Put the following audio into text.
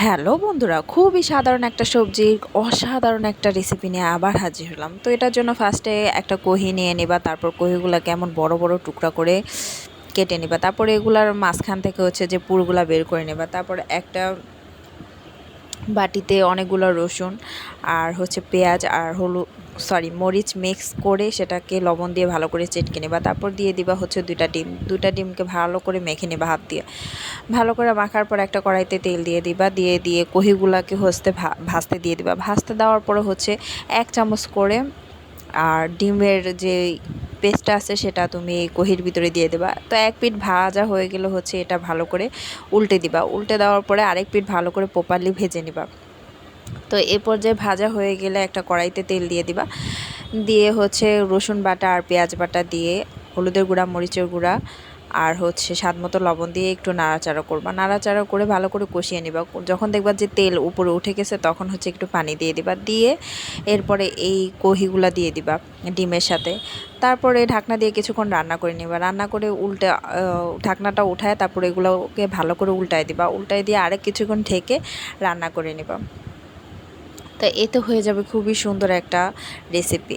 Hello বন্ধুরা, খুবই সাধারণ একটা সবজির অসাধারণ একটা রেসিপি নিয়ে আবার হাজির হলাম। তো এটার জন্য ফার্স্টে একটা কহি নিয়ে নিবা, তারপর কহিগুলা কেমন বড় বড় টুকরা করে কেটে নিবা। তারপরে এগুলার মাঝখান থেকে হচ্ছে যে পুরগুলা বের করে নেবা। তারপর একটা বাটিতে অনেকগুলো রসুন আর হচ্ছে পেঁয়াজ আর মরিচ মিক্স করে সেটাকে লবণ দিয়ে ভালো করে চেটকে নেবা। তারপর দিয়ে দিবা হচ্ছে দুইটা ডিমকে ভালো করে মেখে নেবা হাত দিয়ে। ভালো করে মাখার পর একটা কড়াইতে তেল দিয়ে দিবা, দিয়ে কহিগুলাকে হচ্ছে ভাজতে দিয়ে দিবা। ভাজতে দেওয়ার পরে হচ্ছে 1 চামচ করে আর ডিমের যে পেস্টটা আছে সেটা তুমি কহির ভিতরে দিয়ে দেবা। তো এক পিঠ ভাজা হয়ে গেলে হচ্ছে এটা ভালো করে উল্টে দিবা। উল্টে দেওয়ার পরে আরেক পিঠ ভালো করে প্রপারলি ভেজে নিবা। তো এ পর্যায়ে ভাজা হয়ে গেলে একটা কড়াইতে তেল দিয়ে দিবা, দিয়ে হচ্ছে রসুন বাটা আর পেঁয়াজ বাটা দিয়ে হলুদের গুঁড়া, মরিচের গুঁড়া আর হচ্ছে স্বাদ মতো লবণ দিয়ে একটু নাড়াচাড়া করবা। নাড়াচাড়া করে ভালো করে কষিয়ে নিবা। যখন দেখবা যে তেল উপরে উঠে গেছে তখন হচ্ছে একটু পানি দিয়ে দিবা, দিয়ে এরপরে এই কহিগুলা দিয়ে দিবা ডিমের সাথে। তারপরে ঢাকনা দিয়ে কিছুক্ষণ রান্না করে নিবা। রান্না করে ঢাকনাটা উঠায় তারপরে এগুলোকে ভালো করে উল্টায় দিবা। উল্টায় দিয়ে আরেক কিছুক্ষণ ঢেকে রান্না করে নিবা। তো এতে হয়ে যাবে খুবই সুন্দর একটা রেসিপি।